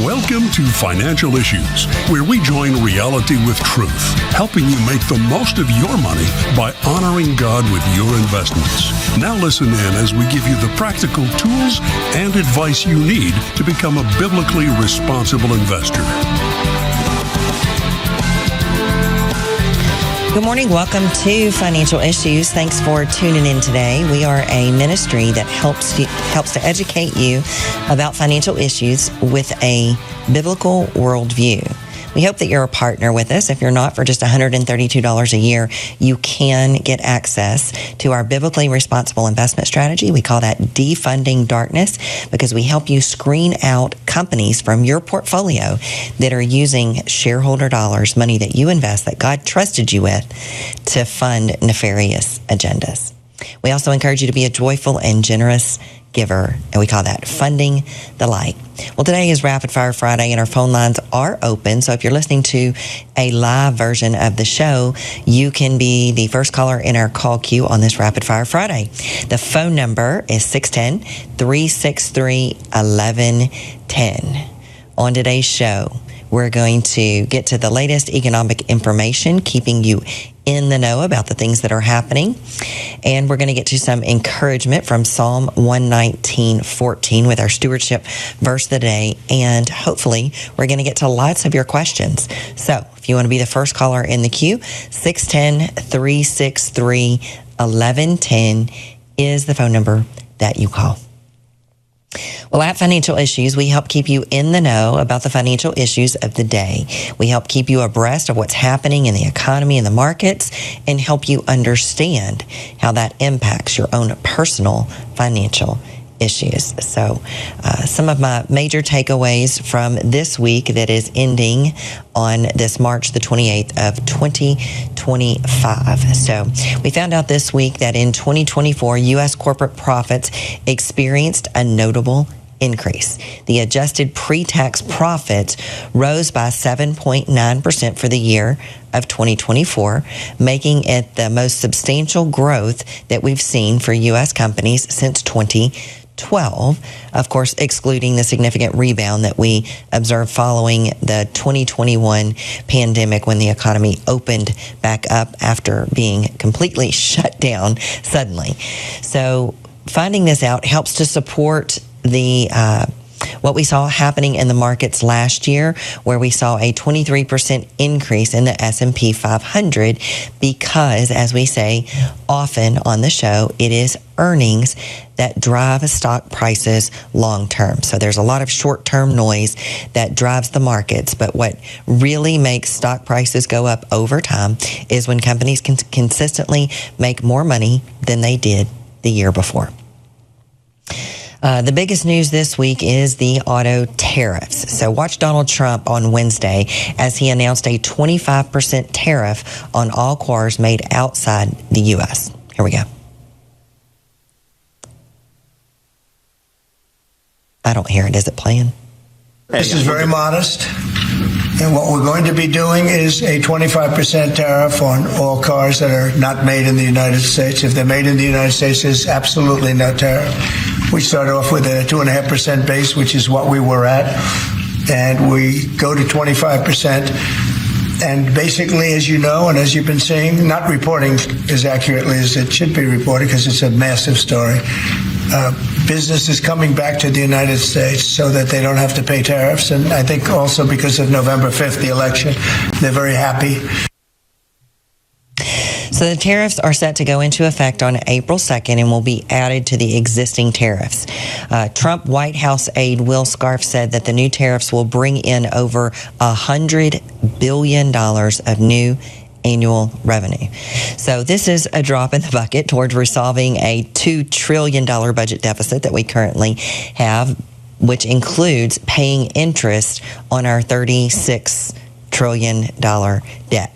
Welcome to Financial Issues, where we join reality with truth, helping you make the most of your money by honoring God with your investments. Now listen in as we give you the practical tools and advice you need to become a biblically responsible investor. Good morning. Welcome to Financial Issues. Thanks for tuning in today. We are a ministry that helps to educate you about financial issues with a biblical worldview. We hope that you're a partner with us. If you're not, for just $132 a year, you can get access to our biblically responsible investment strategy. We call that defunding darkness, because we help you screen out companies from your portfolio that are using shareholder dollars, money that you invest, that God trusted you with, to fund nefarious agendas. We also encourage you to be a joyful and generous giver, and we call that funding the light. Well, today is Rapid Fire Friday, and our phone lines are open. So if you're listening to a live version of the show, you can be the first caller in our call queue on this Rapid Fire Friday. The phone number is 610-363-1110. On today's show, we're going to get to the latest economic information, keeping you in the know about the things that are happening. And we're going to get to some encouragement from Psalm 119:14 with our stewardship verse of the day. And hopefully we're going to get to lots of your questions. So if you want to be the first caller in the queue, 610-363-1110 is the phone number that you call. Well, at Financial Issues, we help keep you in the know about the financial issues of the day. We help keep you abreast of what's happening in the economy and the markets, and help you understand how that impacts your own personal financial issues. So some of my major takeaways from this week that is ending on this March the 28th of 2025. So we found out this week that in 2024, U.S. corporate profits experienced a notable increase. The adjusted pre-tax profits rose by 7.9% for the year of 2024, making it the most substantial growth that we've seen for U.S. companies since 2012, of course, excluding the significant rebound that we observed following the 2021 pandemic, when the economy opened back up after being completely shut down suddenly. So finding this out helps to support the what we saw happening in the markets last year, where we saw a 23% increase in the S&P 500, because, as we say often on the show, it is earnings that drive stock prices long term. So there's a lot of short-term noise that drives the markets, but what really makes stock prices go up over time is when companies can consistently make more money than they did the year before. The biggest news this week is the auto tariffs. So watch Donald Trump on Wednesday as he announced a 25% tariff on all cars made outside the U.S. Here we go. I don't hear it. Is it playing? This is very modest. And what we're going to be doing is a 25% tariff on all cars that are not made in the United States. If they're made in the United States, there's absolutely no tariff. We started off with a 2.5% base, which is what we were at, and we go to 25%. And basically, as you know, and as you've been seeing, not reporting as accurately as it should be reported, because it's a massive story. Business is coming back to the United States so that they don't have to pay tariffs. And I think also because of November 5th, the election, they're very happy. So the tariffs are set to go into effect on April 2nd and will be added to the existing tariffs. Trump White House aide Will Scarf said that the new tariffs will bring in over $100 billion of new annual revenue. So this is a drop in the bucket towards resolving a $2 trillion budget deficit that we currently have, which includes paying interest on our $36 trillion debt.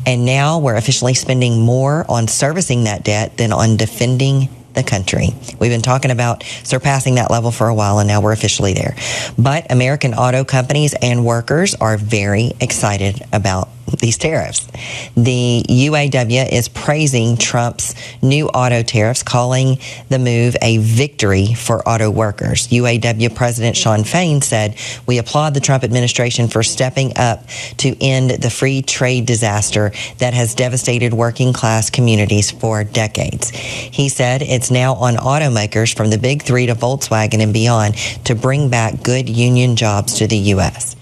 And now we're officially spending more on servicing that debt than on defending the country. We've been talking about surpassing that level for a while, and now we're officially there. But American auto companies and workers are very excited about these tariffs. The UAW is praising Trump's new auto tariffs, calling the move a victory for auto workers. UAW President Shawn Fain said, "We applaud the Trump administration for stepping up to end the free trade disaster that has devastated working class communities for decades." He said it's now on automakers from the big three to Volkswagen and beyond to bring back good union jobs to the U.S.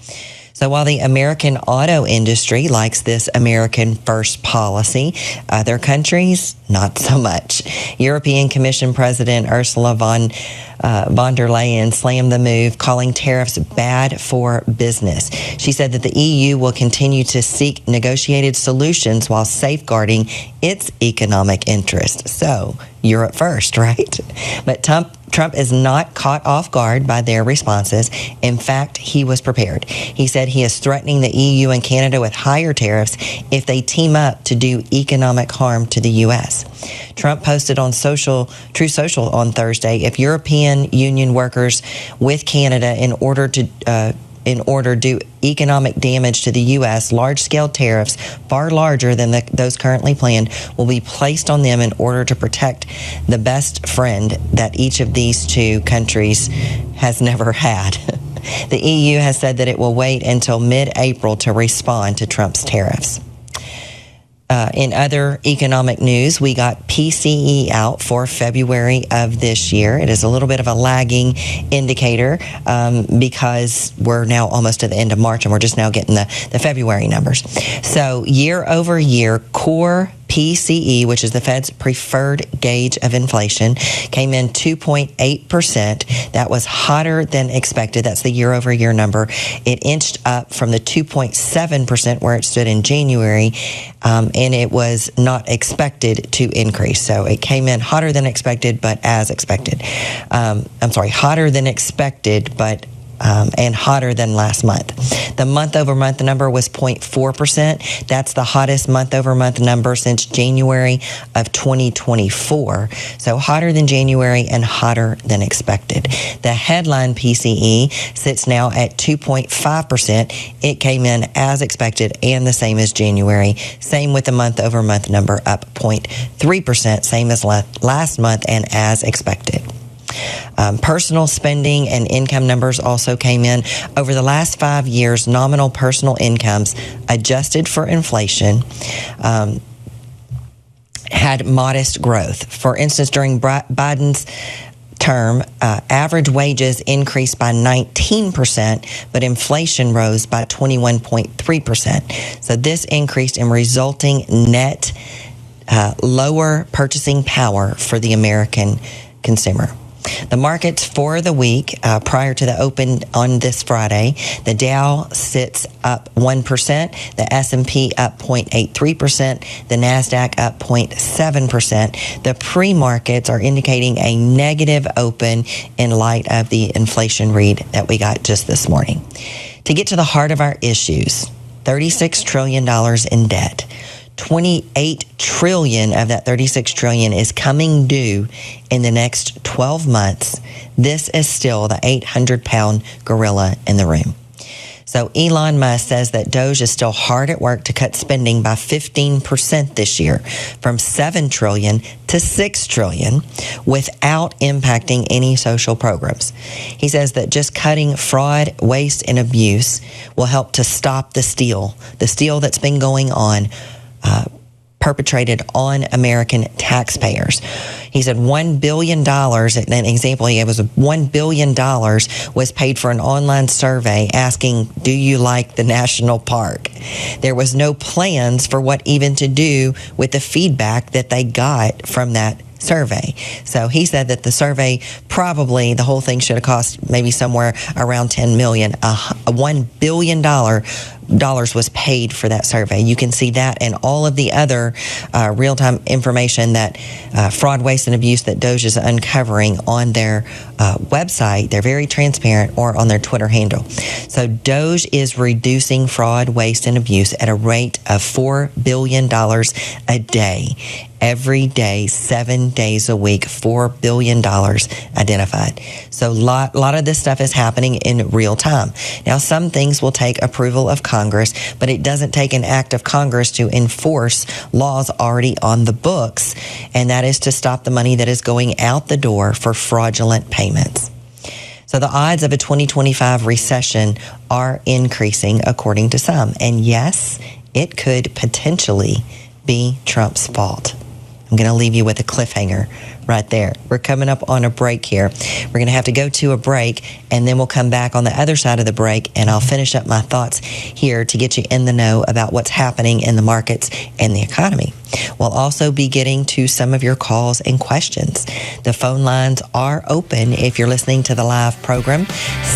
So while the American auto industry likes this American first policy, other countries, not so much. European Commission President Ursula von der Leyen slammed the move, calling tariffs bad for business. She said that the EU will continue to seek negotiated solutions while safeguarding its economic interests. So, Europe first, right? But Trump is not caught off guard by their responses. In fact, he was prepared. He said he is threatening the EU and Canada with higher tariffs if they team up to do economic harm to the U.S. Trump posted on Truth Social on Thursday, if European Union workers with Canada in order do economic damage to the U.S., large-scale tariffs far larger than those currently planned will be placed on them in order to protect the best friend that each of these two countries has never had. The EU has said that it will wait until mid-April to respond to Trump's tariffs. In other economic news, we got PCE out for February of this year. It is a little bit of a lagging indicator because we're now almost to the end of March and we're just now getting the February numbers. So year over year, core PCE, which is the Fed's preferred gauge of inflation, came in 2.8%. That was hotter than expected. That's the year-over-year number. It inched up from the 2.7% where it stood in January, and it was not expected to increase. So it came in hotter than expected, but as expected. Hotter than expected, but and hotter than last month. The month-over-month number was 0.4%. That's the hottest month-over-month number since January of 2024. So hotter than January and hotter than expected. The headline PCE sits now at 2.5%. It came in as expected and the same as January. Same with the month-over-month number, up 0.3%, same as last month and as expected. Personal spending and income numbers also came in. Over the last 5 years, nominal personal incomes adjusted for inflation had modest growth. For instance, during Biden's term, average wages increased by 19%, but inflation rose by 21.3%. So this increased in resulting net lower purchasing power for the American consumer. The markets for the week prior to the open on this Friday, the Dow sits up 1%, the S&P up 0.83%, the NASDAQ up 0.7%. The pre-markets are indicating a negative open in light of the inflation read that we got just this morning. To get to the heart of our issues, $36 trillion in debt. 28 trillion of that 36 trillion is coming due in the next 12 months. This is still the 800-pound gorilla in the room. So Elon Musk says that DOGE is still hard at work to cut spending by 15% this year, from 7 trillion to 6 trillion, without impacting any social programs. He says that just cutting fraud, waste, and abuse will help to stop the steal that's been going on perpetrated on American taxpayers. He said $1 billion, an example he gave was $1 billion was paid for an online survey asking, do you like the national park? There was no plans for what even to do with the feedback that they got from that survey. So he said that the survey, probably the whole thing should have cost maybe somewhere around $10 million. $1 billion was paid for that survey. You can see that and all of the other real-time information that fraud, waste, and abuse that DOGE is uncovering on their website. They're very transparent, or on their Twitter handle. So DOGE is reducing fraud, waste, and abuse at a rate of $4 billion a day. every day, 7 days a week, $4 billion identified. So a lot of this stuff is happening in real time. Now, some things will take approval of Congress, but it doesn't take an act of Congress to enforce laws already on the books, and that is to stop the money that is going out the door for fraudulent payments. So the odds of a 2025 recession are increasing, according to some. And yes, it could potentially be Trump's fault. I'm going to leave you with a cliffhanger right there. We're coming up on a break here. We're going to have to go to a break, and then we'll come back on the other side of the break, and I'll finish up my thoughts here to get you in the know about what's happening in the markets and the economy. We'll also be getting to some of your calls and questions. The phone lines are open if you're listening to the live program.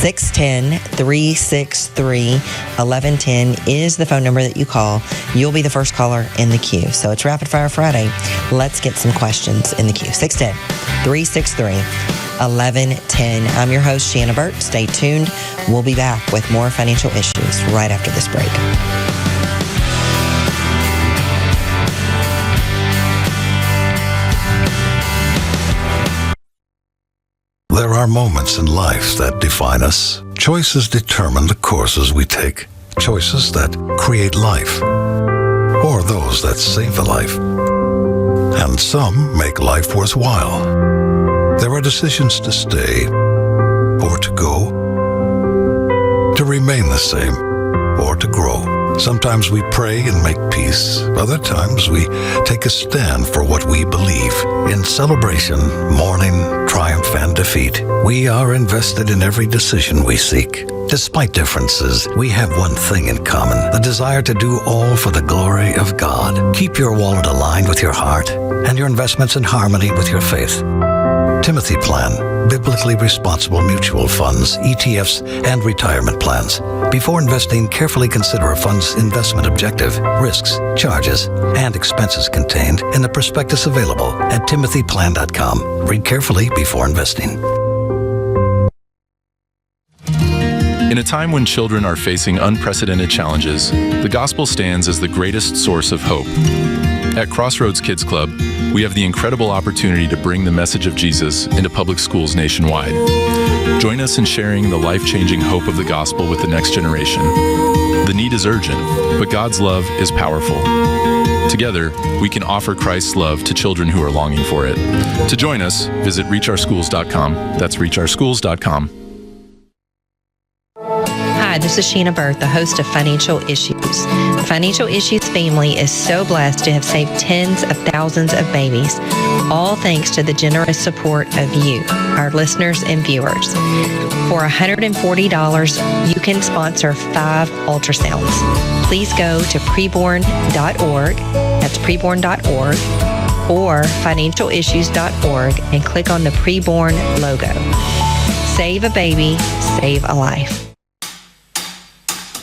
610-363-1110 is the phone number that you call. You'll be the first caller in the queue. So it's Rapid Fire Friday. Let's get some questions in the queue. 610-363-1110. I'm your host, Shanna Burt. Stay tuned. We'll be back with more financial issues right after this break. There are moments in life that define us. Choices determine the courses we take. Choices that create life, or those that save a life. And some make life worthwhile. There are decisions to stay or to go, to remain the same or to grow. Sometimes we pray and make peace. Other times we take a stand for what we believe. In celebration, mourning, triumph, and defeat, we are invested in every decision we seek. Despite differences, we have one thing in common: the desire to do all for the glory of God. Keep your wallet aligned with your heart and your investments in harmony with your faith. Timothy Plan, biblically responsible mutual funds, ETFs, and retirement plans. Before investing, carefully consider a fund's investment objective, risks, charges, and expenses contained in the prospectus available at timothyplan.com. Read carefully before investing. In a time when children are facing unprecedented challenges, the gospel stands as the greatest source of hope. At Crossroads Kids Club, we have the incredible opportunity to bring the message of Jesus into public schools nationwide. Join us in sharing the life-changing hope of the gospel with the next generation. The need is urgent, but God's love is powerful. Together, we can offer Christ's love to children who are longing for it. To join us, visit reachourschools.com. That's reachourschools.com. Hi, this is Shanna Burt, the host of Financial Issues. The Financial Issues family is so blessed to have saved tens of thousands of babies, all thanks to the generous support of you, our listeners and viewers. For $140, you can sponsor 5 ultrasounds. Please go to preborn.org, that's preborn.org, or financialissues.org and click on the Preborn logo. Save a baby, save a life.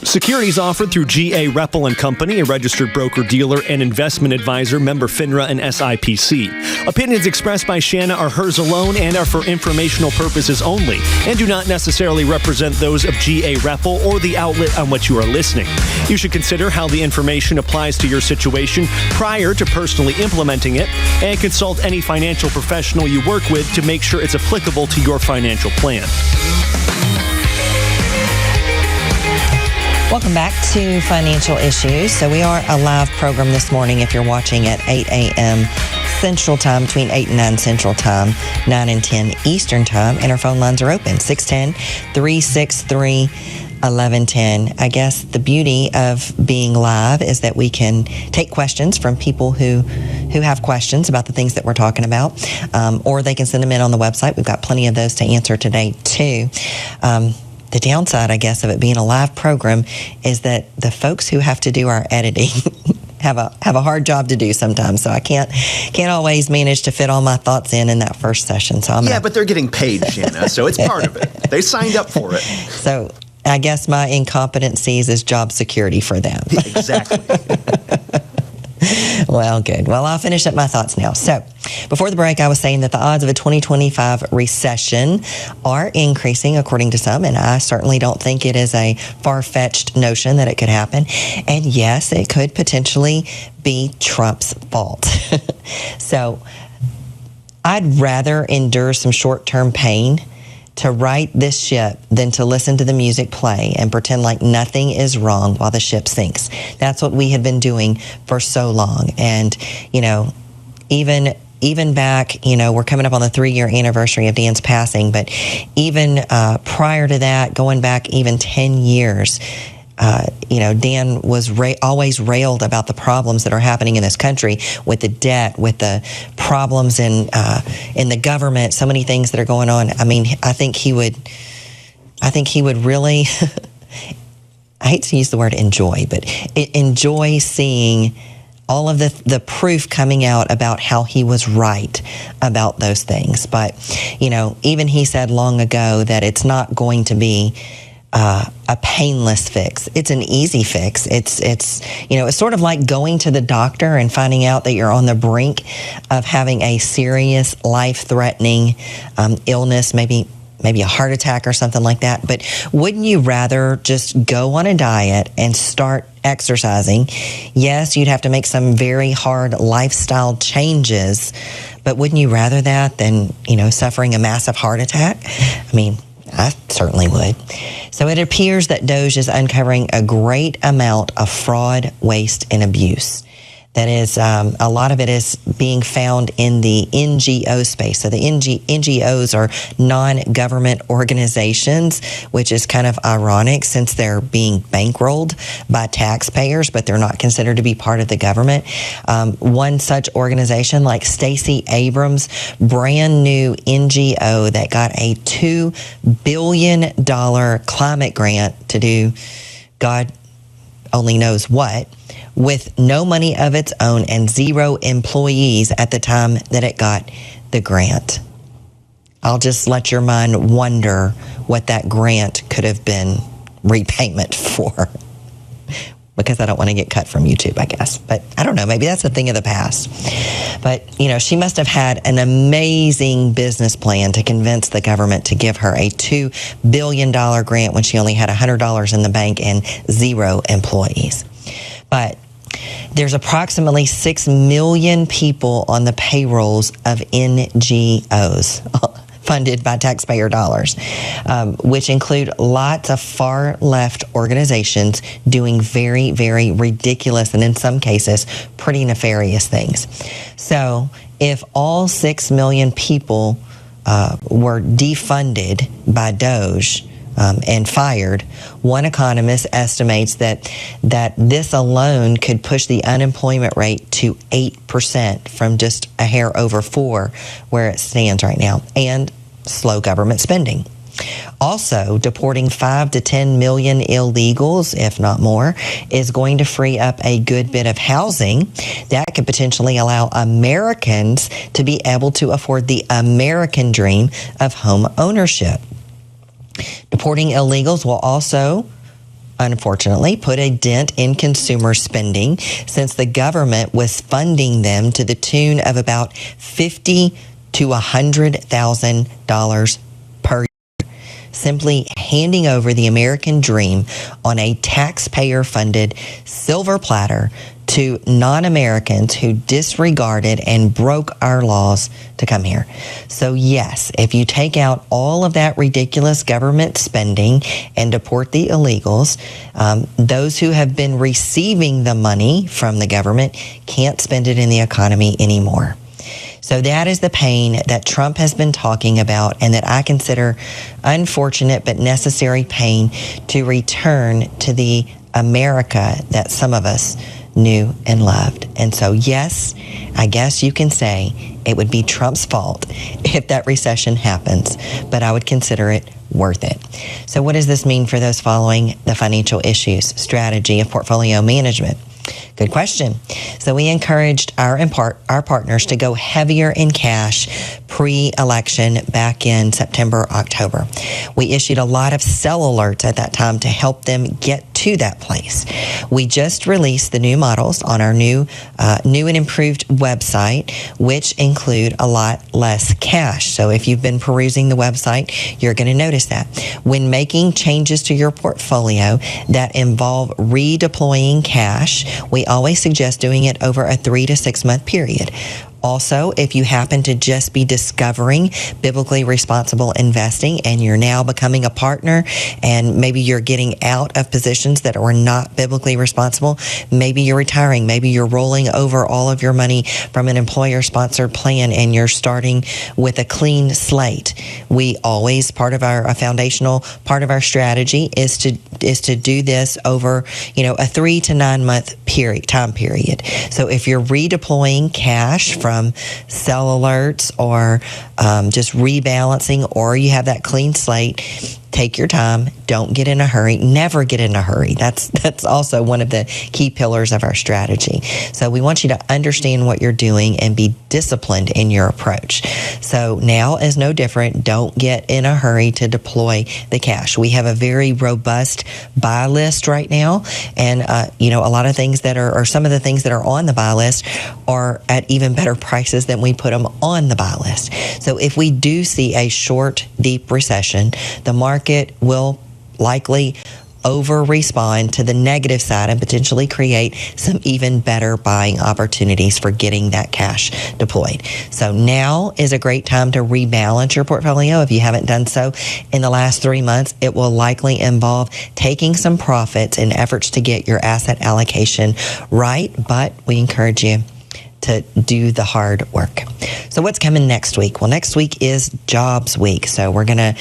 Securities offered through G.A. Reppel & Company, a registered broker-dealer and investment advisor, member FINRA and SIPC. Opinions expressed by Shanna are hers alone and are for informational purposes only, and do not necessarily represent those of G.A. Reppel or the outlet on which you are listening. You should consider how the information applies to your situation prior to personally implementing it, and consult any financial professional you work with to make sure it's applicable to your financial plan. Welcome back to Financial Issues. So we are a live program this morning if you're watching at 8 a.m. Central Time, between 8 and 9 Central Time, 9 and 10 Eastern Time, and our phone lines are open, 610-363-1110. I guess the beauty of being live is that we can take questions from people who have questions about the things that we're talking about, or they can send them in on the website. We've got plenty of those to answer today, too. The downside, I guess, of it being a live program is that the folks who have to do our editing have a hard job to do sometimes. So I can't always manage to fit all my thoughts in that first session. So but they're getting paid, Shanna, so it's part of it. They signed up for it. So I guess my incompetencies is job security for them. Exactly. Well, good. Well, I'll finish up my thoughts now. So, before the break, I was saying that the odds of a 2025 recession are increasing, according to some, and I certainly don't think it is a far-fetched notion that it could happen. And yes, it could potentially be Trump's fault. So, I'd rather endure some short-term pain to right this ship than to listen to the music play and pretend like nothing is wrong while the ship sinks. That's what we had been doing for so long. And, you know, even back, you know, we're coming up on the 3-year anniversary of Dan's passing, but even prior to that, going back even 10 years, you know, Dan was always railed about the problems that are happening in this country with the debt, with the problems in the government, so many things that are going on. I mean, I think he would really, I hate to use the word enjoy, but enjoy seeing all of the proof coming out about how he was right about those things. But, you know, even he said long ago that it's not going to be a painless fix. It's an easy fix. It's you know, it's sort of like going to the doctor and finding out that you're on the brink of having a serious, life-threatening illness, maybe a heart attack or something like that. But wouldn't you rather just go on a diet and start exercising? Yes, you'd have to make some very hard lifestyle changes, but wouldn't you rather that than, you know, suffering a massive heart attack? I mean, I certainly would. So it appears that DOGE is uncovering a great amount of fraud, waste, and abuse. That is, a lot of it is being found in the NGO space. So the NGOs are non-government organizations, which is kind of ironic since they're being bankrolled by taxpayers, but they're not considered to be part of the government. One such organization, like Stacey Abrams' brand new NGO that got a $2 billion climate grant to do God only knows what, with no money of its own and 0 employees at the time that it got the grant. I'll just let your mind wonder what that grant could have been repayment for. Because I don't want to get cut from YouTube, I guess. But I don't know, maybe that's a thing of the past. But, you know, she must have had an amazing business plan to convince the government to give her a $2 billion grant when she only had $100 in the bank and 0 employees. But there's approximately 6 million people on the payrolls of NGOs funded by taxpayer dollars, which include lots of far-left organizations doing very, very ridiculous and in some cases pretty nefarious things. So if all 6 million people were defunded by DOGE, and fired, one economist estimates that this alone could push the unemployment rate to 8% from just a hair over 4% where it stands right now, and slow government spending. Also, deporting 5 to 10 million illegals, if not more, is going to free up a good bit of housing that could potentially allow Americans to be able to afford the American dream of home ownership. Deporting illegals will also, unfortunately, put a dent in consumer spending since the government was funding them to the tune of about $50,000 to $100,000 per year, simply handing over the American dream on a taxpayer-funded silver platter to non-Americans who disregarded and broke our laws to come here. So yes, if you take out all of that ridiculous government spending and deport the illegals, those who have been receiving the money from the government can't spend it in the economy anymore. So that is the pain that Trump has been talking about and that I consider unfortunate but necessary pain to return to the America that some of us knew and loved. And so, yes, I guess you can say it would be Trump's fault if that recession happens, but I would consider it worth it. So what does this mean for those following the financial issues, strategy of portfolio management? Good question. So we encouraged our partners to go heavier in cash pre-election back in September, October. We issued a lot of sell alerts at that time to help them get to that place. We just released the new models on our new and improved website, which include a lot less cash. So if you've been perusing the website, you're going to notice that. When making changes to your portfolio that involve redeploying cash, we always suggest doing it over a 3 to 6 month period. Also, if you happen to just be discovering biblically responsible investing and you're now becoming a partner and maybe you're getting out of positions that are not biblically responsible, maybe you're retiring, maybe you're rolling over all of your money from an employer-sponsored plan and you're starting with a clean slate. We always, a foundational part of our strategy is to do this over, a 3 to 9 month time period. So if you're redeploying cash from sell alerts or just rebalancing, or you have that clean slate, take your time. Don't get in a hurry. Never get in a hurry. That's also one of the key pillars of our strategy. So we want you to understand what you're doing and be disciplined in your approach. So now is no different. Don't get in a hurry to deploy the cash. We have a very robust buy list right now. And, a lot of things that are, or some of the things that are on the buy list are at even better prices than we put them on the buy list. So if we do see a short, deep recession, the market will likely over-respond to the negative side and potentially create some even better buying opportunities for getting that cash deployed. So now is a great time to rebalance your portfolio. If you haven't done so in the last 3 months, it will likely involve taking some profits in efforts to get your asset allocation right, but we encourage you to do the hard work. So what's coming next week? Well, next week is jobs week. So we're going to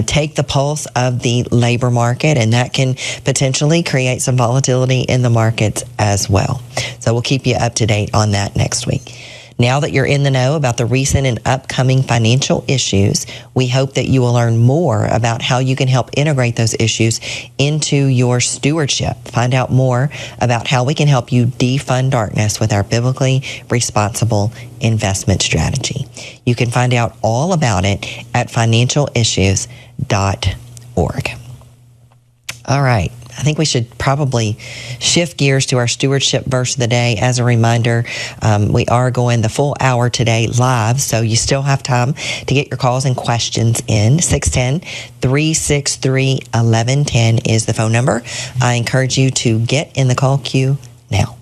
take the pulse of the labor market, and that can potentially create some volatility in the markets as well. So we'll keep you up to date on that next week. Now that you're in the know about the recent and upcoming financial issues, we hope that you will learn more about how you can help integrate those issues into your stewardship. Find out more about how we can help you defund darkness with our biblically responsible investment strategy. You can find out all about it at financialissues.org. All right. I think we should probably shift gears to our stewardship verse of the day. As a reminder, we are going the full hour today live, so you still have time to get your calls and questions in. 610-363-1110 is the phone number. I encourage you to get in the call queue now.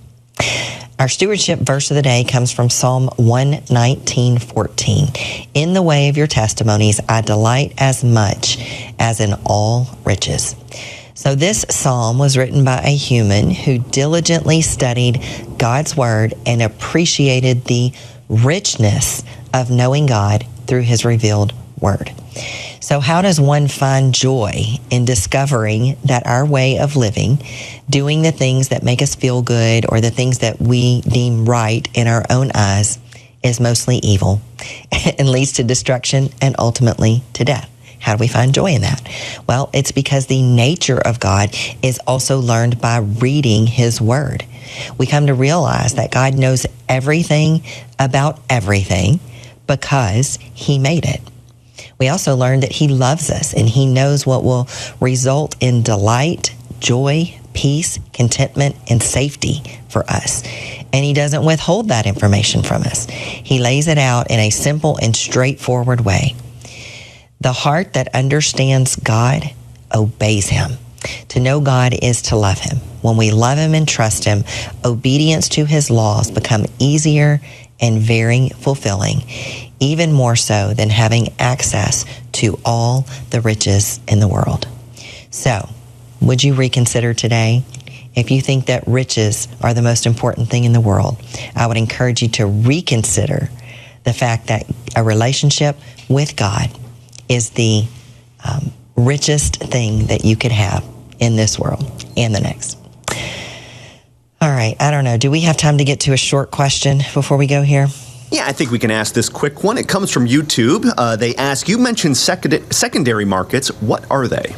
Our stewardship verse of the day comes from Psalm 119:14. In the way of your testimonies, I delight as much as in all riches. So this psalm was written by a human who diligently studied God's word and appreciated the richness of knowing God through his revealed word. So how does one find joy in discovering that our way of living, doing the things that make us feel good or the things that we deem right in our own eyes, is mostly evil and leads to destruction and ultimately to death? How do we find joy in that? Well, it's because the nature of God is also learned by reading his word. We come to realize that God knows everything about everything because he made it. We also learn that he loves us and he knows what will result in delight, joy, peace, contentment, and safety for us. And he doesn't withhold that information from us. He lays it out in a simple and straightforward way. The heart that understands God obeys him. To know God is to love him. When we love him and trust him, obedience to his laws become easier and very fulfilling, even more so than having access to all the riches in the world. So, would you reconsider today? If you think that riches are the most important thing in the world, I would encourage you to reconsider the fact that a relationship with God is the richest thing that you could have in this world and the next. All right, I don't know. Do we have time to get to a short question before we go here? Yeah, I think we can ask this quick one. It comes from YouTube. They ask, you mentioned secondary markets. What are they?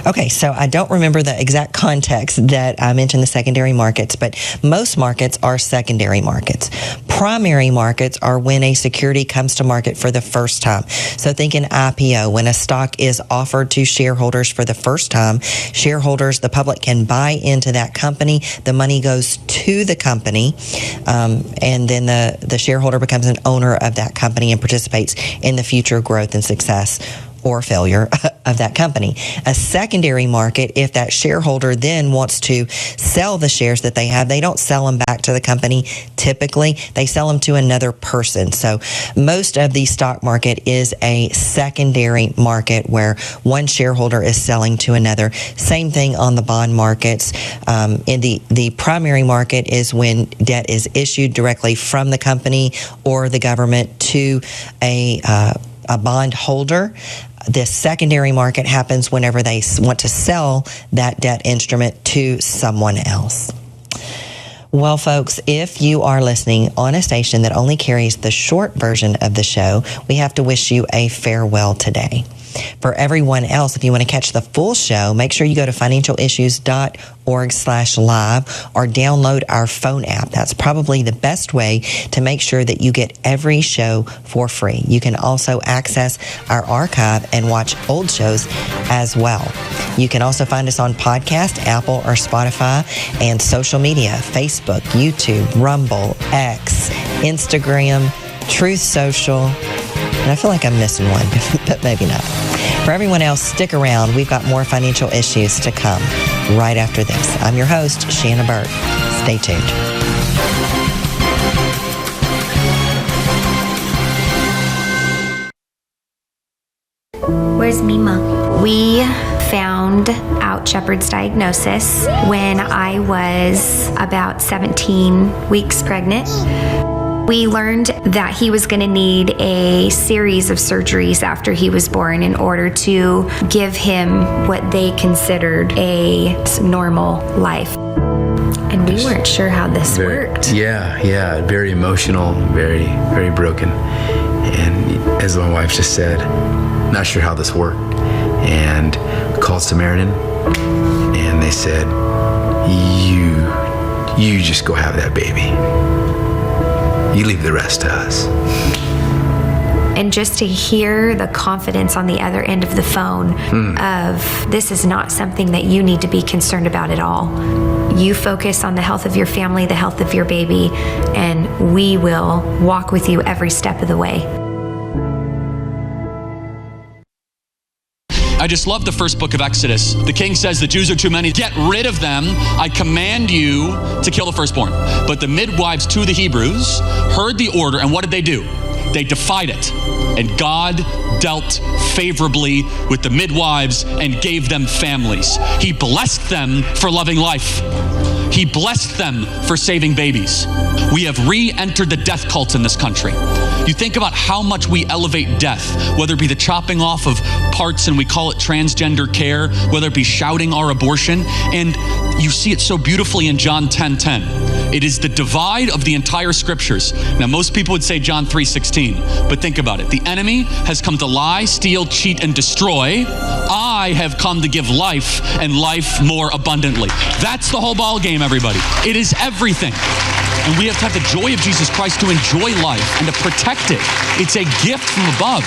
Okay, so I don't remember the exact context that I mentioned the secondary markets, but most markets are secondary markets. Primary markets are when a security comes to market for the first time. So think an IPO, when a stock is offered to shareholders for the first time. Shareholders, the public, can buy into that company. The money goes to the company, and then the shareholder becomes an owner of that company and participates in the future growth and success or failure of that company. A secondary market, if that shareholder then wants to sell the shares that they have, they don't sell them back to the company. Typically, they sell them to another person. So most of the stock market is a secondary market where one shareholder is selling to another. Same thing on the bond markets. In the primary market is when debt is issued directly from the company or the government to a bond holder. The secondary market happens whenever they want to sell that debt instrument to someone else. Well, folks, if you are listening on a station that only carries the short version of the show, we have to wish you a farewell today. For everyone else, if you want to catch the full show, make sure you go to financialissues.org/live or download our phone app. That's probably the best way to make sure that you get every show for free. You can also access our archive and watch old shows as well. You can also find us on podcast, Apple or Spotify, and social media, Facebook, YouTube, Rumble, X, Instagram, Truth Social, and I feel like I'm missing one, but maybe not. For everyone else, stick around. We've got more financial issues to come right after this. I'm your host, Shanna Burt. Stay tuned. Where's Mima? We found out Shepard's diagnosis when I was about 17 weeks pregnant. We learned that he was going to need a series of surgeries after he was born in order to give him what they considered a normal life. And we weren't sure how this worked. Yeah, very emotional, very, very broken. And as my wife just said, not sure how this worked. And called Samaritan, and they said, you just go have that baby. You leave the rest to us. And just to hear the confidence on the other end of the phone of this is not something that you need to be concerned about at all. You focus on the health of your family, the health of your baby, and we will walk with you every step of the way. I just love the first book of Exodus. The king says, the Jews are too many. Get rid of them. I command you to kill the firstborn. But the midwives to the Hebrews heard the order, and what did they do? They defied it. And God dealt favorably with the midwives and gave them families. He blessed them for loving life. He blessed them for saving babies. We have re-entered the death cult in this country. You think about how much we elevate death, whether it be the chopping off of parts and we call it transgender care, whether it be shouting our abortion, and you see it so beautifully in John 10:10. It is the divide of the entire scriptures. Now, most people would say John 3:16, but think about it. The enemy has come to lie, steal, cheat, and destroy. I have come to give life and life more abundantly. That's the whole ball game, everybody. It is everything. And we have to have the joy of Jesus Christ to enjoy life and to protect it. It's a gift from above.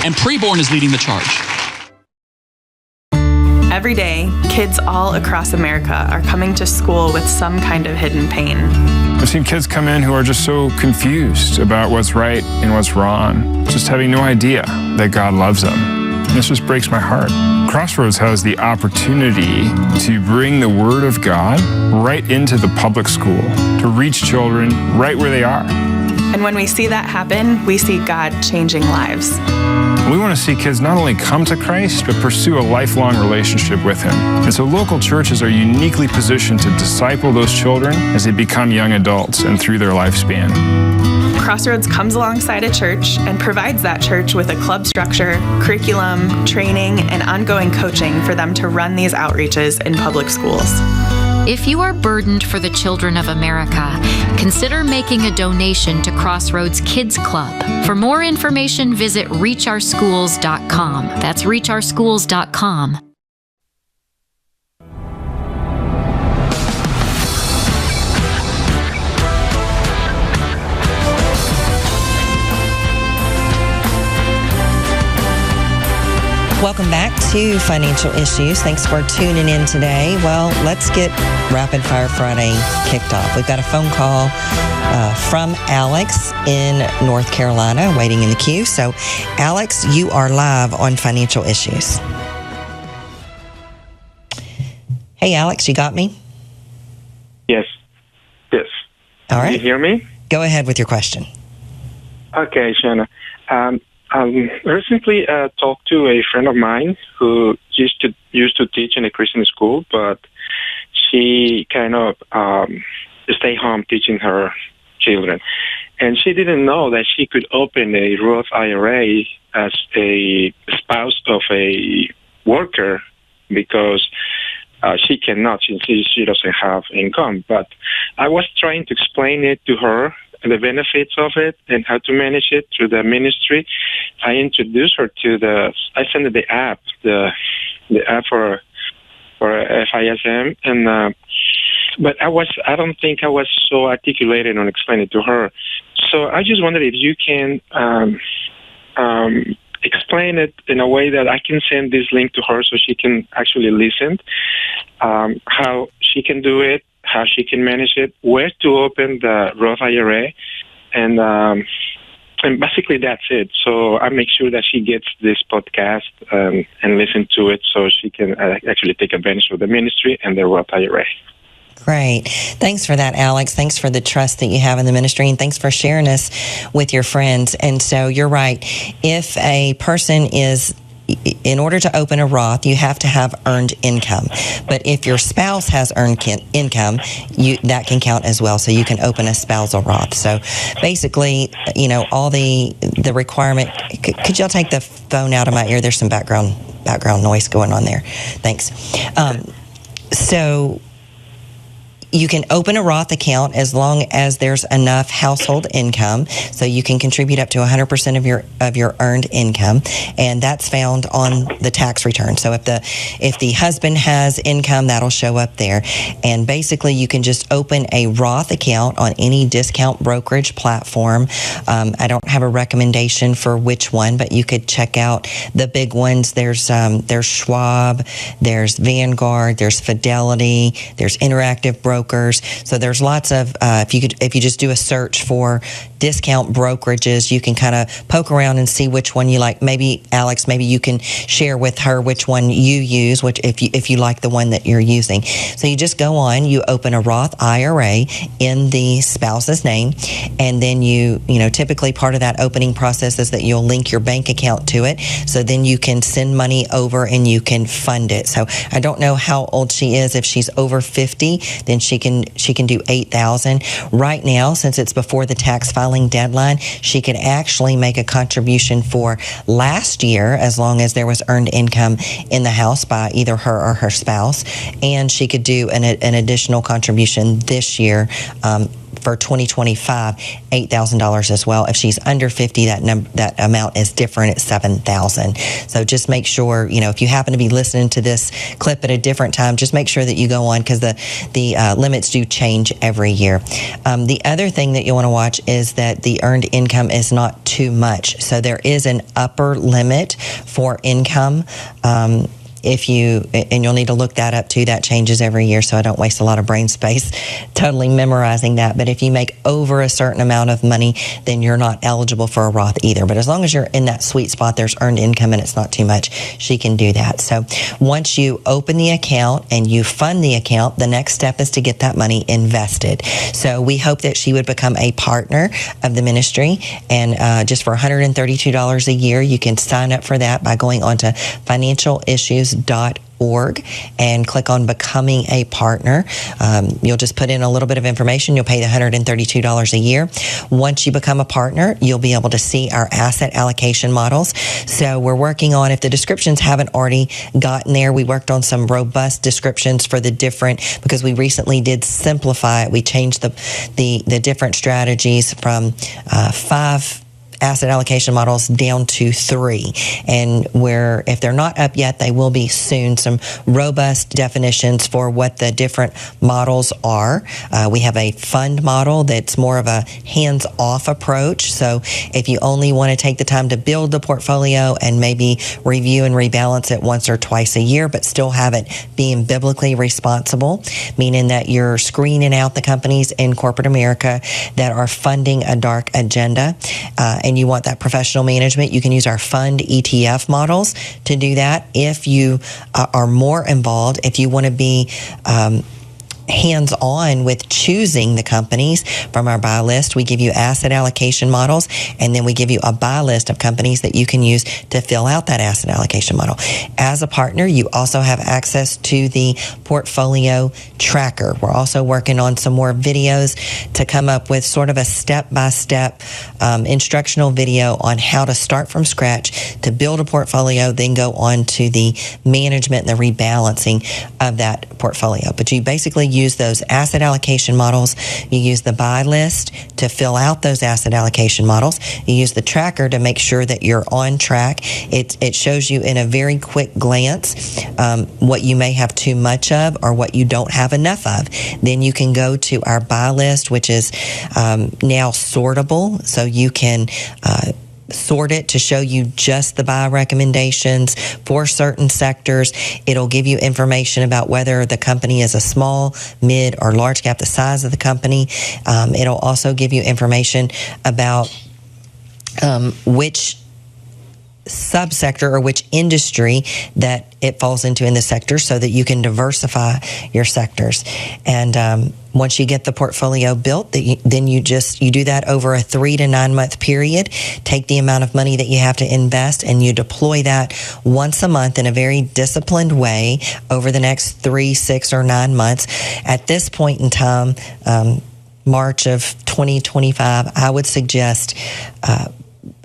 And Preborn is leading the charge. Every day, kids all across America are coming to school with some kind of hidden pain. I've seen kids come in who are just so confused about what's right and what's wrong, just having no idea that God loves them. This just breaks my heart. Crossroads has the opportunity to bring the Word of God right into the public school, to reach children right where they are. And when we see that happen, we see God changing lives. We want to see kids not only come to Christ, but pursue a lifelong relationship with Him. And so local churches are uniquely positioned to disciple those children as they become young adults and through their lifespan. Crossroads comes alongside a church and provides that church with a club structure, curriculum, training, and ongoing coaching for them to run these outreaches in public schools. If you are burdened for the children of America, consider making a donation to Crossroads Kids Club. For more information, visit reachOurschools.com. That's reachOurschools.com. Welcome back to Financial Issues. Thanks for tuning in today. Well, let's get Rapid Fire Friday kicked off. We've got a phone call from Alex in North Carolina waiting in the queue. So, Alex, you are live on Financial Issues. Hey, Alex, you got me? Yes. All right. Can you hear me? Go ahead with your question. Okay, Shanna. I recently talked to a friend of mine who used to teach in a Christian school, but she kind of stay home teaching her children. And she didn't know that she could open a Roth IRA as a spouse of a worker because she cannot, since she doesn't have income. But I was trying to explain it to her, the benefits of it and how to manage it through the ministry. I introduced her to I sent her the app, the app for FISM, and but I don't think I was so articulated on explaining it to her. So I just wondered if you can explain it in a way that I can send this link to her so she can actually listen, how she can do it, how she can manage it, where to open the Roth IRA, and basically that's it. So I make sure that she gets this podcast and listen to it so she can actually take advantage of the ministry and the Roth IRA. Great. Thanks for that, Alex. Thanks for the trust that you have in the ministry, and thanks for sharing us with your friends. And so you're right. If a person in order to open a Roth, you have to have earned income. But if your spouse has earned income, that can count as well. So you can open a spousal Roth. So basically, all the requirement. Could y'all take the phone out of my ear? There's some background noise going on there. Thanks. So you can open a Roth account as long as there's enough household income, so you can contribute up to 100% of your earned income, and that's found on the tax return. So if the husband has income, that'll show up there. And basically, you can just open a Roth account on any discount brokerage platform. I don't have a recommendation for which one, but you could check out the big ones. There's Schwab, there's Vanguard, there's Fidelity, there's Interactive Brokers. So there's lots of, if you just do a search for discount brokerages, you can kind of poke around and see which one you like. Maybe, Alex, you can share with her which one you use, which if you like the one that you're using. So you just go on, you open a Roth IRA in the spouse's name, and then you typically part of that opening process is that you'll link your bank account to it. So then you can send money over and you can fund it. So I don't know how old she is. If she's over 50, then she can do $8,000 right now. Since it's before the tax filing deadline, she could actually make a contribution for last year as long as there was earned income in the house by either her or her spouse, and she could do an additional contribution this year for 2025, $8,000 as well. If she's under 50, that amount is different. It's $7,000. So just make sure, if you happen to be listening to this clip at a different time, just make sure that you go on, because the limits do change every year. The other thing that you want to watch is that the earned income is not too much. So there is an upper limit for income. You'll need to look that up too. That changes every year, so I don't waste a lot of brain space totally memorizing that. But if you make over a certain amount of money, then you're not eligible for a Roth either. But as long as you're in that sweet spot, there's earned income and it's not too much, she can do that. So once you open the account and you fund the account, the next step is to get that money invested. So we hope that she would become a partner of the ministry, and just for $132 a year, you can sign up for that by going onto financialissues.org and click on Becoming a Partner. You'll just put in a little bit of information. You'll pay the $132 a year. Once you become a partner, you'll be able to see our asset allocation models. So we're working on, if the descriptions haven't already gotten there, we worked on some robust descriptions for the different, because we recently did simplify it. We changed the different strategies from 5 asset allocation models down to 3. And where, if they're not up yet, they will be soon, some robust definitions for what the different models are. We have a fund model that's more of a hands-off approach. So if you only want to take the time to build the portfolio and maybe review and rebalance it once or twice a year, but still have it being biblically responsible, meaning that you're screening out the companies in corporate America that are funding a dark agenda, and you want that professional management, you can use our fund ETF models to do that. If you are more involved, if you want to be hands-on with choosing the companies from our buy list, we give you asset allocation models, and then we give you a buy list of companies that you can use to fill out that asset allocation model. As a partner, you also have access to the portfolio tracker. We're also working on some more videos to come up with sort of a step-by-step instructional video on how to start from scratch to build a portfolio, then go on to the management and the rebalancing of that portfolio. But you basically use those asset allocation models. You use the buy list to fill out those asset allocation models. You use the tracker to make sure that you're on track. It shows you in a very quick glance what you may have too much of or what you don't have enough of. Then you can go to our buy list, which is now sortable, so you can sort it to show you just the buy recommendations for certain sectors. It'll give you information about whether the company is a small, mid, or large cap, the size of the company. It'll also give you information about which subsector or which industry that it falls into in the sector, so that you can diversify your sectors. And once you get the portfolio built, then you do that over a 3 to 9 month period. Take the amount of money that you have to invest, and you deploy that once a month in a very disciplined way over the next 3, 6, or 9 months. At this point in time, March of 2025, I would suggest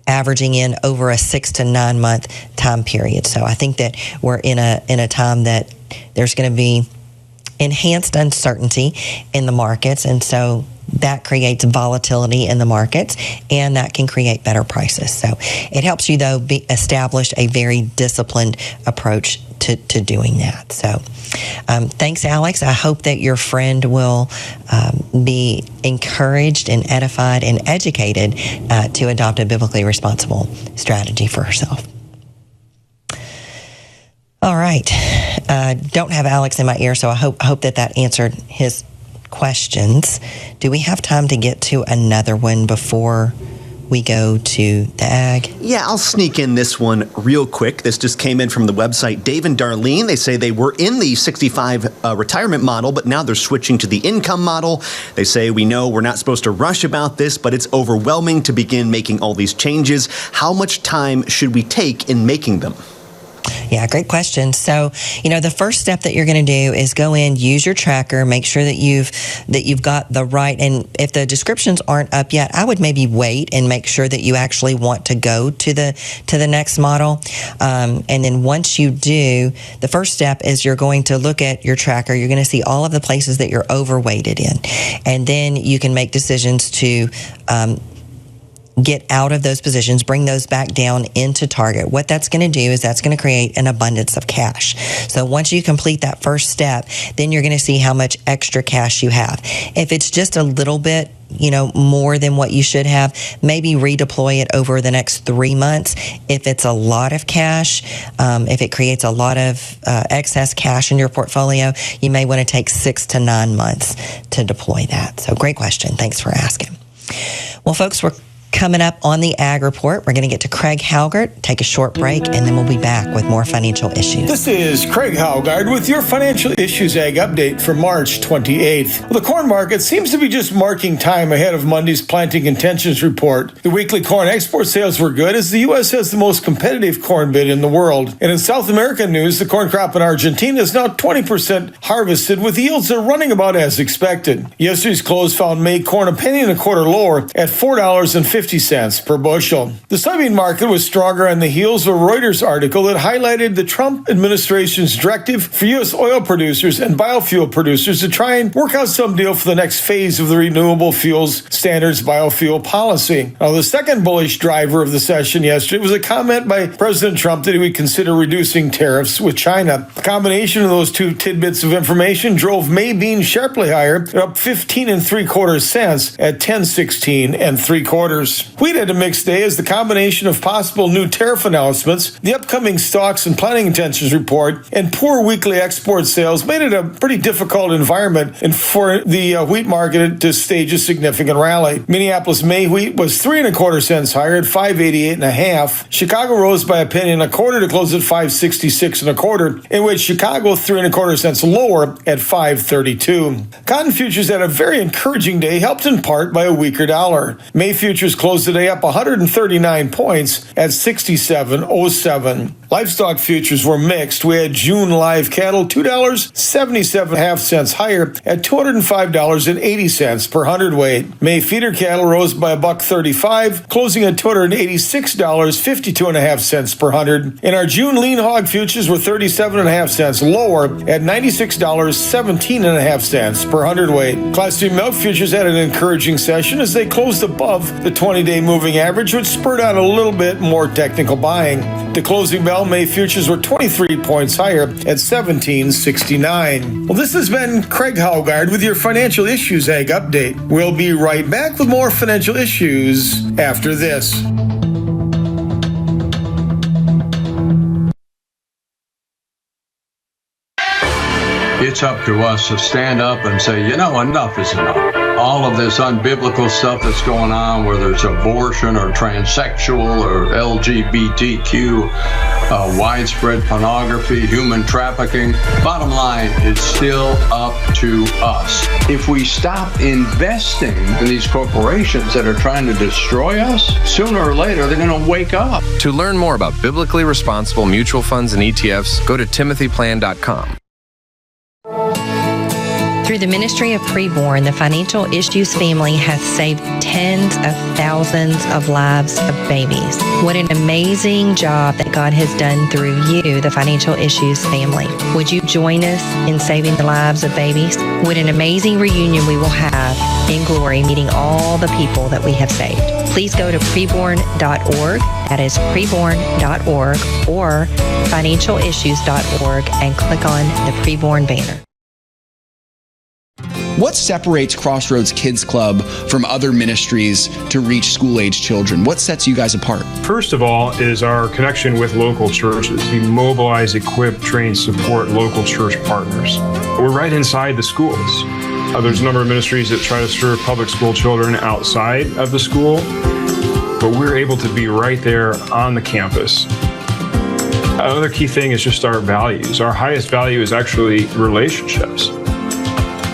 averaging in over a 6 to 9 month time period. So I think that we're in a time that there's going to be enhanced uncertainty in the markets, and so that creates volatility in the markets, and that can create better prices. So it helps you, though, establish a very disciplined approach to doing that. So thanks, Alex. I hope that your friend will be encouraged and edified and educated to adopt a biblically responsible strategy for herself. All right. Don't have Alex in my ear, so I hope that answered his questions. Do we have time to get to another one before we go to the ag? Yeah, I'll sneak in this one real quick. This just came in from the website Dave and Darlene. They say they were in the 65 retirement model, but now they're switching to the income model. They say, we know we're not supposed to rush about this, but it's overwhelming to begin making all these changes. How much time should we take in making them? Yeah, great question. So, the first step that you're going to do is go in, use your tracker, make sure that you've got the right, and if the descriptions aren't up yet, I would maybe wait and make sure that you actually want to go to the next model. And then once you do, the first step is you're going to look at your tracker. You're going to see all of the places that you're overweighted in, and then you can make decisions to get out of those positions, bring those back down into target. What that's going to do is that's going to create an abundance of cash. So once you complete that first step, then you're going to see how much extra cash you have. If it's just a little bit, more than what you should have, maybe redeploy it over the next 3 months. If it's a lot of cash, if it creates a lot of excess cash in your portfolio, you may want to take 6 to 9 months to deploy that. So great question. Thanks for asking. Well, folks, we're coming up on the Ag Report. We're going to get to Craig Halgert, take a short break, and then we'll be back with more financial issues. This is Craig Halgard with your Financial Issues Ag Update for March 28th. Well, the corn market seems to be just marking time ahead of Monday's planting intentions report. The weekly corn export sales were good, as the U.S. has the most competitive corn bid in the world. And in South American news, the corn crop in Argentina is now 20% harvested, with yields that are running about as expected. Yesterday's close found May corn a penny and a quarter lower at $4.50 50 cents per bushel. The soybean market was stronger on the heels of a Reuters article that highlighted the Trump administration's directive for U.S. oil producers and biofuel producers to try and work out some deal for the next phase of the Renewable Fuels Standards biofuel policy. Now, the second bullish driver of the session yesterday was a comment by President Trump that he would consider reducing tariffs with China. The combination of those two tidbits of information drove May beans sharply higher, up 15 3/4 cents at 10.16 3/4. Wheat had a mixed day as the combination of possible new tariff announcements, the upcoming stocks and planning intentions report, and poor weekly export sales made it a pretty difficult environment and for the wheat market to stage a significant rally. Minneapolis May wheat was 3 1/4 cents higher at 5.88 Chicago rose by a penny and a quarter to close at 5.66 1/4, in which Chicago 3 1/4 cents lower at 5.32. Cotton futures had a very encouraging day, helped in part by a weaker dollar. May futures closed the day up 139 points at 67.07. Livestock futures were mixed. We had June live cattle $2.77 higher at $205.80 per hundredweight. May feeder cattle rose by $1.35, closing at $286.52 per hundred. And our June lean hog futures were 37.5 cents lower at $96.17 per hundredweight. Class 2 milk futures had an encouraging session as they closed above the 20-day moving average, which spurred out a little bit more technical buying. The closing bell May futures were 23 points higher at 17.69. Well, this has been Craig Haugard with your Financial Issues Ag Update. We'll be right back with more financial issues after this. It's up to us to stand up and say, enough is enough. All of this unbiblical stuff that's going on, whether it's abortion or transsexual or LGBTQ, widespread pornography, human trafficking. Bottom line, it's still up to us. If we stop investing in these corporations that are trying to destroy us, sooner or later they're going to wake up. To learn more about biblically responsible mutual funds and ETFs, go to timothyplan.com. Through the ministry of Preborn, the Financial Issues family has saved tens of thousands of lives of babies. What an amazing job that God has done through you, the Financial Issues family. Would you join us in saving the lives of babies? What an amazing reunion we will have in glory, meeting all the people that we have saved. Please go to preborn.org, that is preborn.org, or financialissues.org, and click on the Preborn banner. What separates Crossroads Kids Club from other ministries to reach school-age children? What sets you guys apart? First of all is our connection with local churches. We mobilize, equip, train, support local church partners. We're right inside the schools. There's a number of ministries that try to serve public school children outside of the school, but we're able to be right there on the campus. Another key thing is just our values. Our highest value is actually relationships.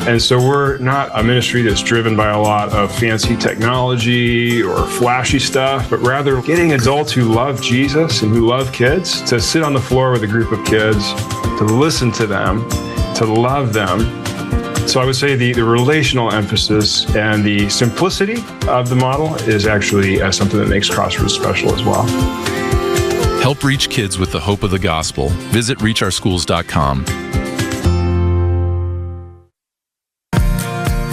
And so we're not a ministry that's driven by a lot of fancy technology or flashy stuff, but rather getting adults who love Jesus and who love kids to sit on the floor with a group of kids, to listen to them, to love them. So I would say the relational emphasis and the simplicity of the model is actually something that makes Crossroads special as well. Help reach kids with the hope of the gospel. Visit reachOurschools.com.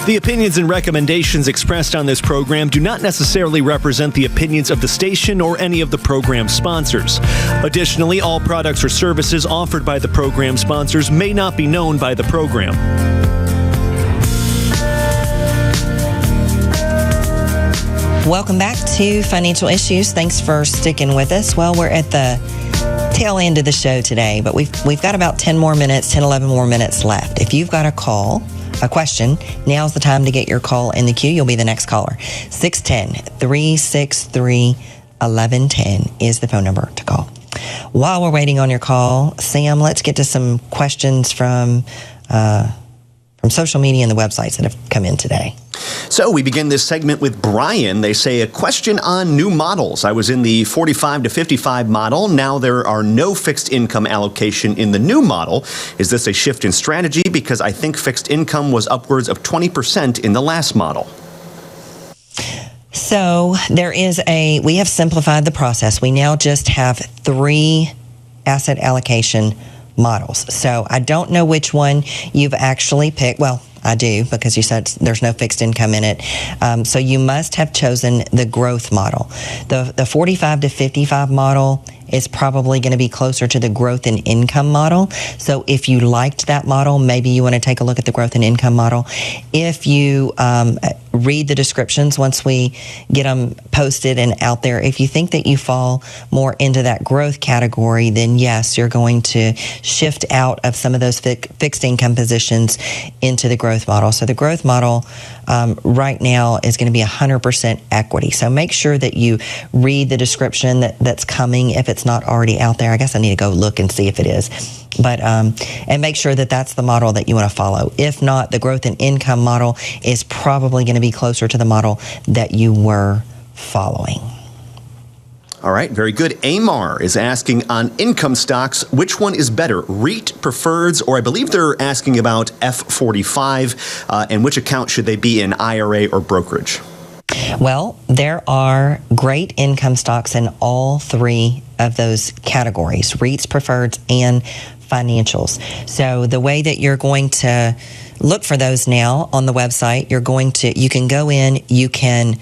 The opinions and recommendations expressed on this program do not necessarily represent the opinions of the station or any of the program sponsors. Additionally, all products or services offered by the program sponsors may not be known by the program. Welcome back to Financial Issues. Thanks for sticking with us. Well, we're at the tail end of the show today, but we've got about 11 more minutes left. If you've got a question, now's the time to get your call in the queue. You'll be the next caller. 610-363-1110 is the phone number to call. While we're waiting on your call, Sam, let's get to some questions from social media and the websites that have come in today. So we begin this segment with Brian. They say, a question on new models. I was in the 45 to 55 model. Now there are no fixed income allocation in the new model. Is this a shift in strategy? Because I think fixed income was upwards of 20% in the last model. So we have simplified the process. We now just have 3 asset allocation models. So I don't know which one you've actually picked. Well, I do, because you said there's no fixed income in it. So you must have chosen the growth model. The 45 to 55 model is probably going to be closer to the growth and income model. So if you liked that model, maybe you want to take a look at the growth and income model. If you read the descriptions once we get them posted and out there, if you think that you fall more into that growth category, then yes, you're going to shift out of some of those fixed income positions into the growth model. So the growth model right now is going to be 100% equity. So make sure that you read the description that's coming if it's not already out there. I guess I need to go look and see if it is. But and make sure that that's the model that you want to follow. If not, the growth and income model is probably going to be closer to the model that you were following. All right, very good. Amar is asking on income stocks, which one is better, REIT, preferreds, or I believe they're asking about F45, and which account should they be in, IRA or brokerage? Well, there are great income stocks in all 3 of those categories, REITs, preferreds, and financials. So the way that you're going to look for those now on the website, you can go in, you can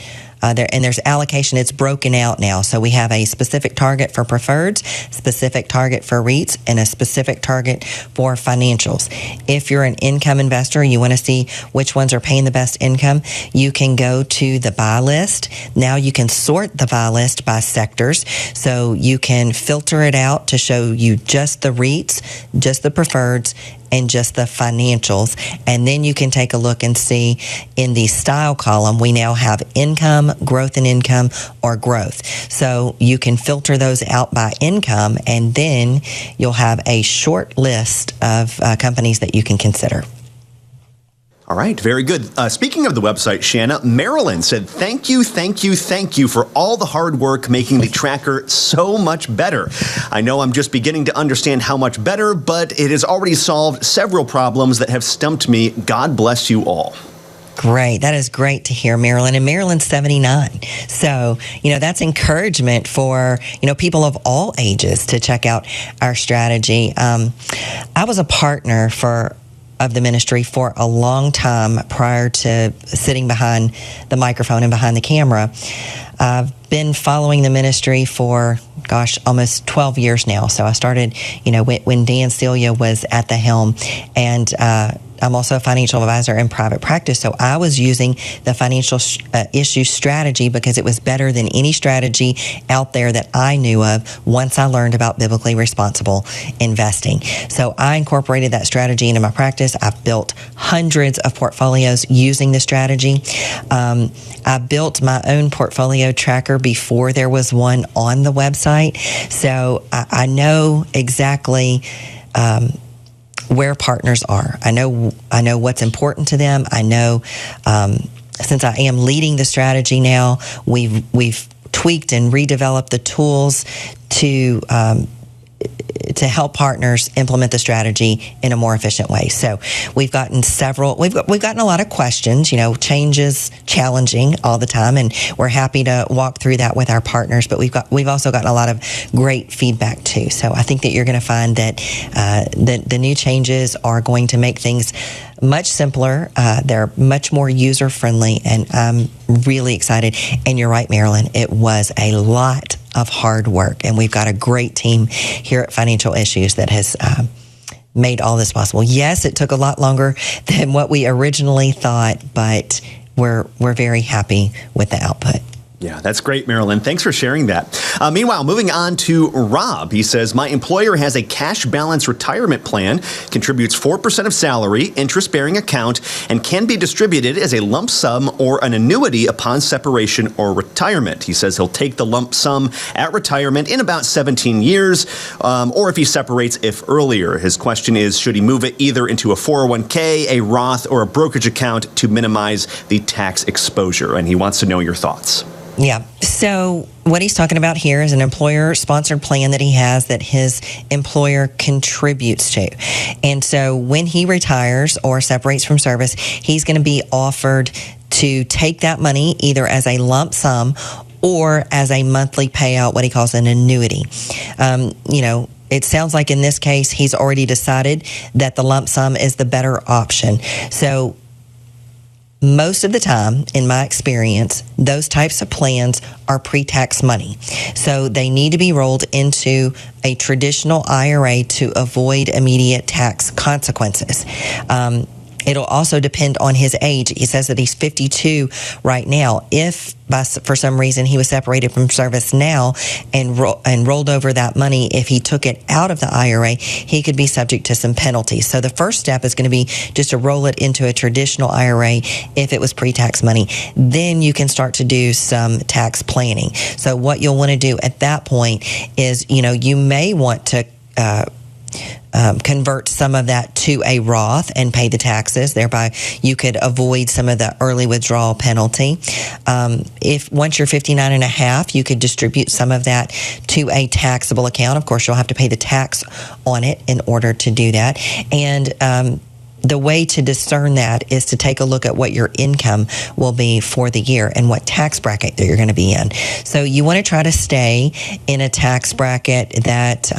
there's allocation. It's broken out now. So we have a specific target for preferreds, specific target for REITs, and a specific target for financials. If you're an income investor, you want to see which ones are paying the best income, you can go to the buy list. Now you can sort the buy list by sectors. So you can filter it out to show you just the REITs, just the preferreds, and just the financials. And then you can take a look and see in the style column, we now have income, growth and income, or growth. So you can filter those out by income, and then you'll have a short list of companies that you can consider. All right, very good. Speaking of the website, Shanna, Marilyn said, thank you for all the hard work making the tracker so much better. I know I'm just beginning to understand how much better, but it has already solved several problems that have stumped me. God bless you all. Great. That is great to hear, Marilyn. And Marilyn's 79. So, that's encouragement for, people of all ages to check out our strategy. I was a partner of the ministry for a long time prior to sitting behind the microphone and behind the camera. I've been following the ministry for, almost 12 years now. So I started, when Dan Celia was at the helm, and I'm also a financial advisor in private practice. So I was using the financial issue strategy because it was better than any strategy out there that I knew of once I learned about biblically responsible investing. So I incorporated that strategy into my practice. I've built hundreds of portfolios using the strategy. I built my own portfolio tracker before there was one on the website. So I know exactly where partners are. I know what's important to them. I know, since I am leading the strategy now, we've tweaked and redeveloped the tools to help partners implement the strategy in a more efficient way. So we've gotten a lot of questions. Change is challenging all the time, and we're happy to walk through that with our partners, but we've also gotten a lot of great feedback too. So I think that you're going to find that the new changes are going to make things much simpler. They're much more user-friendly, and I'm really excited. And you're right, Marilyn, it was a lot of hard work, and we've got a great team here at Financial Issues that has made all this possible. Yes, it took a lot longer than what we originally thought, but we're very happy with the output. Yeah, that's great, Marilyn. Thanks for sharing that. Meanwhile, moving on to Rob. He says, my employer has a cash balance retirement plan, contributes 4% of salary, interest-bearing account, and can be distributed as a lump sum or an annuity upon separation or retirement. He says he'll take the lump sum at retirement in about 17 years, or if he separates, if earlier. His question is, should he move it either into a 401k, a Roth, or a brokerage account to minimize the tax exposure? And he wants to know your thoughts. Yeah. So what he's talking about here is an employer-sponsored plan that he has that his employer contributes to. And so when he retires or separates from service, he's going to be offered to take that money either as a lump sum or as a monthly payout, what he calls an annuity. It sounds like in this case, he's already decided that the lump sum is the better option. So most of the time, in my experience, those types of plans are pre-tax money. So they need to be rolled into a traditional IRA to avoid immediate tax consequences. It'll also depend on his age. He says that he's 52 right now. If for some reason he was separated from service now and rolled over that money, if he took it out of the IRA, he could be subject to some penalties. So the first step is going to be just to roll it into a traditional IRA if it was pre-tax money. Then you can start to do some tax planning. So what you'll want to do at that point is, you may want to convert some of that to a Roth and pay the taxes. Thereby, you could avoid some of the early withdrawal penalty. If once you're 59 and a half, you could distribute some of that to a taxable account. Of course, you'll have to pay the tax on it in order to do that. And the way to discern that is to take a look at what your income will be for the year and what tax bracket that you're going to be in. So you want to try to stay in a tax bracket that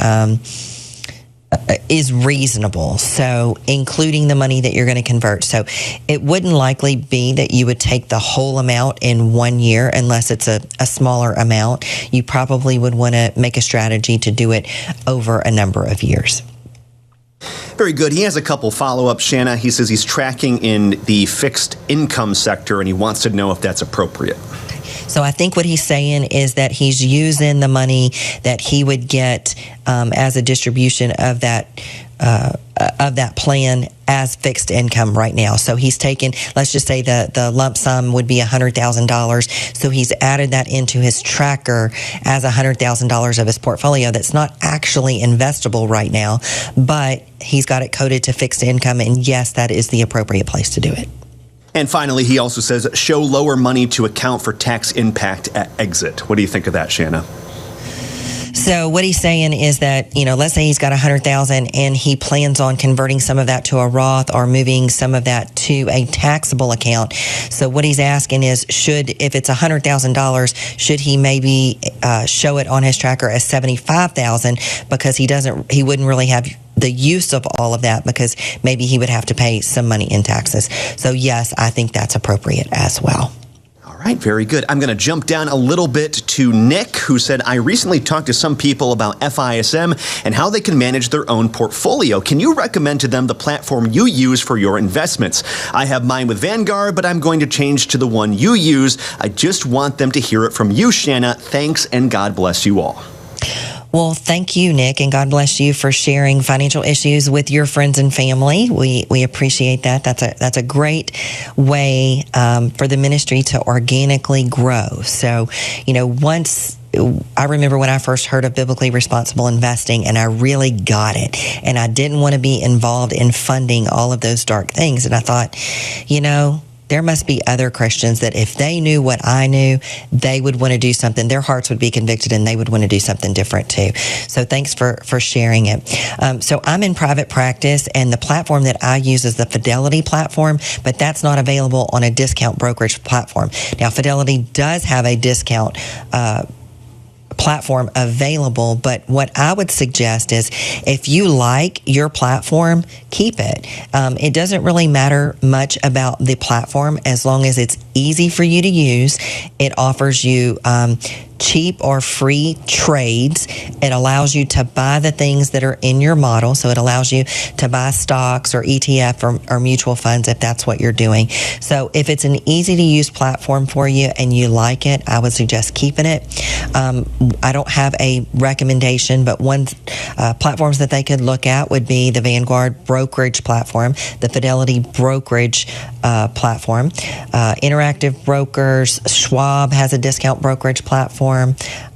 is reasonable, so including the money that you're going to convert. So it wouldn't likely be that you would take the whole amount in 1 year unless it's a smaller amount. You probably would want to make a strategy to do it over a number of years. Very good. He has a couple follow-ups, Shanna. He says he's tracking in the fixed income sector and he wants to know if that's appropriate. So I think what he's saying is that he's using the money that he would get as a distribution of that plan as fixed income right now. So he's taken, let's just say the lump sum would be $100,000. So he's added that into his tracker as $100,000 of his portfolio that's not actually investable right now, but he's got it coded to fixed income. And yes, that is the appropriate place to do it. And finally, he also says, show lower money to account for tax impact at exit. What do you think of that, Shanna? So what he's saying is that, let's say he's got $100,000 and he plans on converting some of that to a Roth or moving some of that to a taxable account. So what he's asking is, if it's $100,000, should he maybe show it on his tracker as $75,000 because he wouldn't really have the use of all of that because maybe he would have to pay some money in taxes. So yes, I think that's appropriate as well. All right, very good. I'm going to jump down a little bit to Nick, who said, I recently talked to some people about FISM and how they can manage their own portfolio. Can you recommend to them the platform you use for your investments? I have mine with Vanguard, but I'm going to change to the one you use. I just want them to hear it from you, Shanna. Thanks, and God bless you all. Well, thank you, Nick, and God bless you for sharing financial issues with your friends and family. We appreciate that. That's a great way for the ministry to organically grow. So, I remember when I first heard of biblically responsible investing and I really got it. And I didn't want to be involved in funding all of those dark things. And I thought, there must be other Christians that if they knew what I knew, they would want to do something. Their hearts would be convicted and they would want to do something different too. So thanks for sharing it. So I'm in private practice and the platform that I use is the Fidelity platform, but that's not available on a discount brokerage platform. Now, Fidelity does have a discount platform available, but what I would suggest is if you like your platform, keep it. It doesn't really matter much about the platform as long as it's easy for you to use. It offers you cheap or free trades. It allows you to buy the things that are in your model. So it allows you to buy stocks or ETF or mutual funds if that's what you're doing. So if it's an easy to use platform for you and you like it, I would suggest keeping it. I don't have a recommendation, but one platforms that they could look at would be the Vanguard brokerage platform, the Fidelity brokerage platform, Interactive Brokers, Schwab has a discount brokerage platform,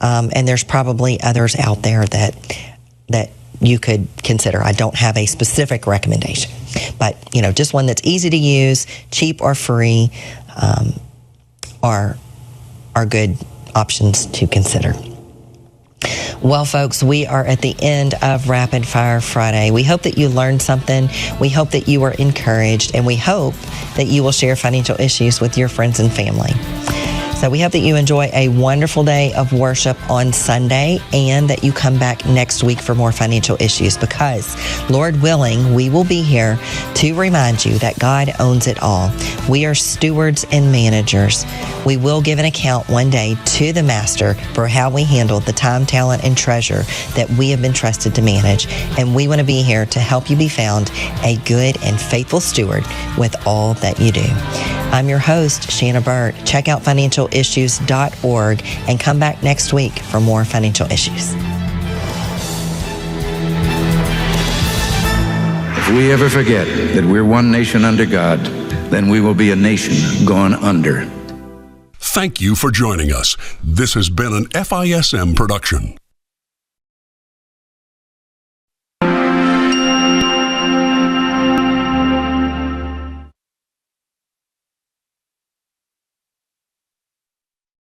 and there's probably others out there that you could consider. I don't have a specific recommendation, but just one that's easy to use, cheap or free, are good options to consider. Well, folks, we are at the end of Rapid Fire Friday. We hope that you learned something. We hope that you were encouraged, and we hope that you will share financial issues with your friends and family. So we hope that you enjoy a wonderful day of worship on Sunday and that you come back next week for more financial issues because, Lord willing, we will be here to remind you that God owns it all. We are stewards and managers. We will give an account one day to the Master for how we handled the time, talent, and treasure that we have been trusted to manage. And we want to be here to help you be found a good and faithful steward with all that you do. I'm your host, Shanna Burt. Check out financialissues.org and come back next week for more financial issues. If we ever forget that we're one nation under God, then we will be a nation gone under. Thank you for joining us. This has been an FISM production.